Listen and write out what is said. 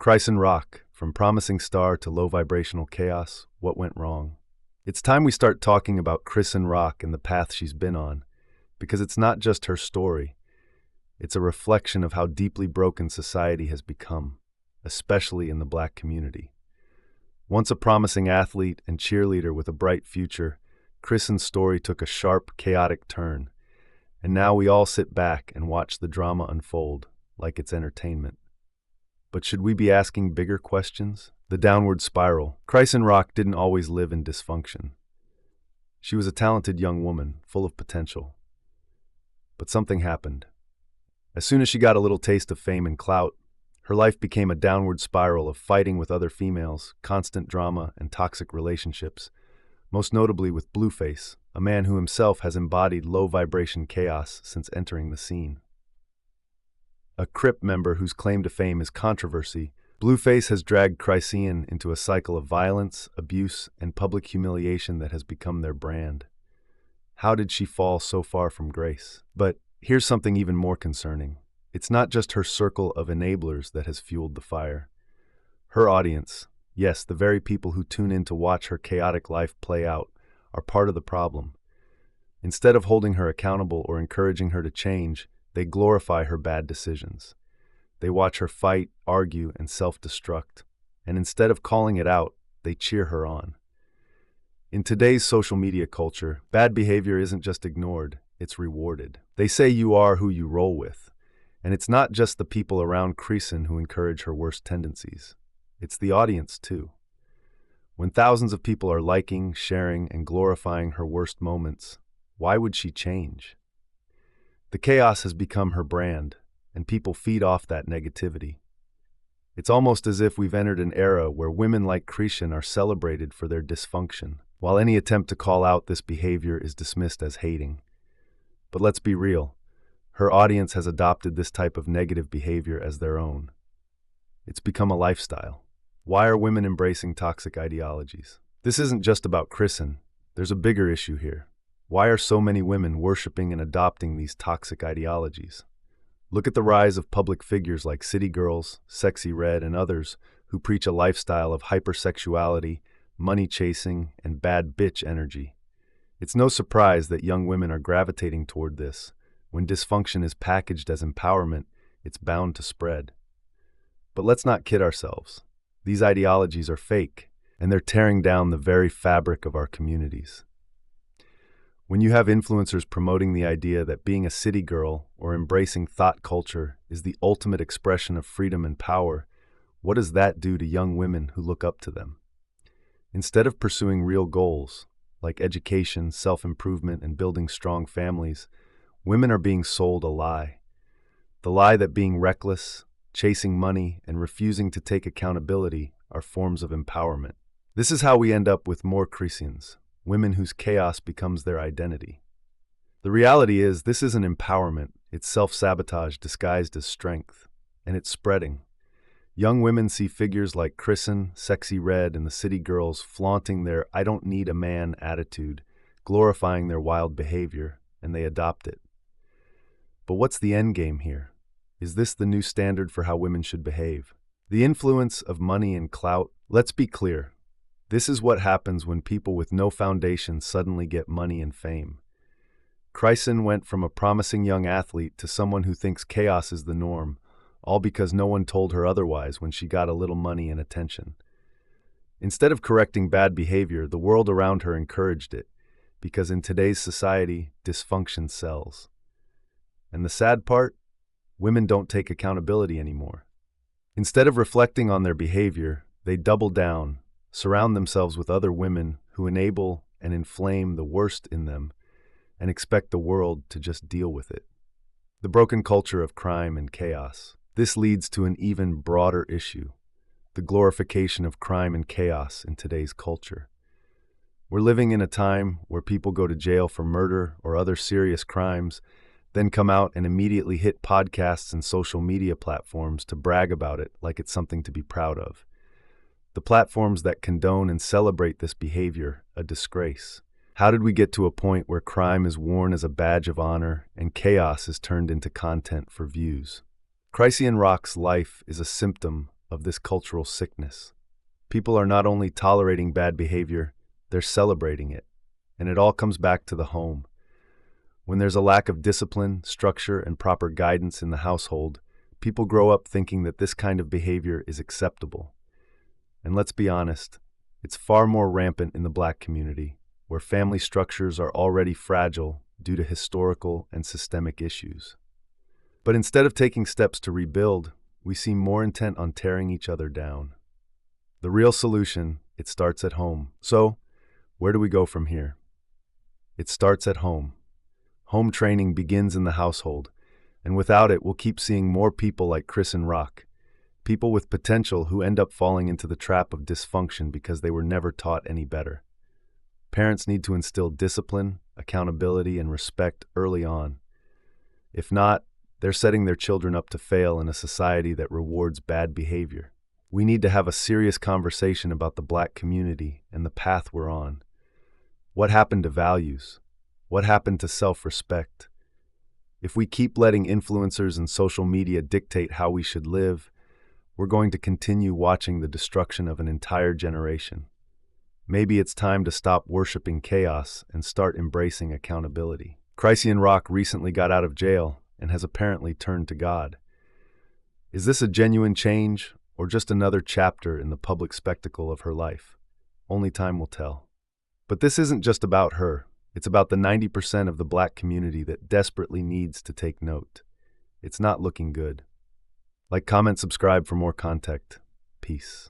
Chrisean rock, from promising star to low vibrational chaos, what went wrong? It's time we start talking about Chrisean rock and the path she's been on, because it's not just her story. It's a reflection of how deeply broken society has become, especially in the Black community. Once a promising athlete and cheerleader with a bright future, Chrisean's story took a sharp, chaotic turn, and now we all sit back and watch the drama unfold like it's entertainment. But should we be asking bigger questions? The downward spiral. Chrisean rock didn't always live in dysfunction. She was a talented young woman, full of potential. But something happened. As soon as she got a little taste of fame and clout, her life became a downward spiral of fighting with other females, constant drama, and toxic relationships, most notably with Blueface, a man who himself has embodied low-vibration chaos since entering the scene. A Crip member whose claim to fame is controversy, Blueface has dragged Chrisean into a cycle of violence, abuse, and public humiliation that has become their brand. How did she fall so far from grace? But here's something even more concerning. It's not just her circle of enablers that has fueled the fire. Her audience, yes, the very people who tune in to watch her chaotic life play out, are part of the problem. Instead of holding her accountable or encouraging her to change, they glorify her bad decisions. They watch her fight, argue, and self-destruct. And instead of calling it out, they cheer her on. In today's social media culture, bad behavior isn't just ignored, it's rewarded. They say you are who you roll with. And it's not just the people around Chrisean who encourage her worst tendencies. It's the audience, too. When thousands of people are liking, sharing, and glorifying her worst moments, why would she change? The chaos has become her brand, and people feed off that negativity. It's almost as if we've entered an era where women like Chrisean are celebrated for their dysfunction, while any attempt to call out this behavior is dismissed as hating. But let's be real, her audience has adopted this type of negative behavior as their own. It's become a lifestyle. Why are women embracing toxic ideologies? This isn't just about Chrisean. There's a bigger issue here. Why are so many women worshiping and adopting these toxic ideologies? Look at the rise of public figures like City Girls, Sexy Red, and others who preach a lifestyle of hypersexuality, money chasing, and bad bitch energy. It's no surprise that young women are gravitating toward this. When dysfunction is packaged as empowerment, it's bound to spread. But let's not kid ourselves. These ideologies are fake, and they're tearing down the very fabric of our communities. When you have influencers promoting the idea that being a city girl or embracing thought culture is the ultimate expression of freedom and power, what does that do to young women who look up to them? Instead of pursuing real goals, like education, self-improvement, and building strong families, women are being sold a lie. The lie that being reckless, chasing money, and refusing to take accountability are forms of empowerment. This is how we end up with more Chriseans. Women whose chaos becomes their identity. The reality is, this isn't empowerment, it's self-sabotage disguised as strength, and it's spreading. Young women see figures like Chrisean, Sexy Red, and the City Girls flaunting their "I don't need a man" attitude, glorifying their wild behavior, and they adopt it. But what's the end game here? Is this the new standard for how women should behave? The influence of money and clout? Let's be clear. This is what happens when people with no foundation suddenly get money and fame. Chrisean went from a promising young athlete to someone who thinks chaos is the norm, all because no one told her otherwise when she got a little money and attention. Instead of correcting bad behavior, the world around her encouraged it, because in today's society, dysfunction sells. And the sad part? Women don't take accountability anymore. Instead of reflecting on their behavior, they double down, surround themselves with other women who enable and inflame the worst in them, and expect the world to just deal with it. The broken culture of crime and chaos. This leads to an even broader issue, the glorification of crime and chaos in today's culture. We're living in a time where people go to jail for murder or other serious crimes, then come out and immediately hit podcasts and social media platforms to brag about it like it's something to be proud of. The platforms that condone and celebrate this behavior, a disgrace. How did we get to a point where crime is worn as a badge of honor and chaos is turned into content for views? Chrisean rock's life is a symptom of this cultural sickness. People are not only tolerating bad behavior, they're celebrating it. And it all comes back to the home. When there's a lack of discipline, structure, and proper guidance in the household, people grow up thinking that this kind of behavior is acceptable. And let's be honest, it's far more rampant in the Black community, where family structures are already fragile due to historical and systemic issues. But instead of taking steps to rebuild, we seem more intent on tearing each other down. The real solution, it starts at home. So, where do we go from here? It starts at home. Home training begins in the household, and without it, we'll keep seeing more people like Chrisean, people with potential who end up falling into the trap of dysfunction because they were never taught any better. Parents need to instill discipline, accountability, and respect early on. If not, they're setting their children up to fail in a society that rewards bad behavior. We need to have a serious conversation about the Black community and the path we're on. What happened to values? What happened to self-respect? If we keep letting influencers and social media dictate how we should live, we're going to continue watching the destruction of an entire generation. Maybe it's time to stop worshiping chaos and start embracing accountability. Chrisean recently got out of jail and has apparently turned to God. Is this a genuine change or just another chapter in the public spectacle of her life? Only time will tell. But this isn't just about her. It's about the 90% of the Black community that desperately needs to take note. It's not looking good. Like, comment, subscribe for more content. Peace.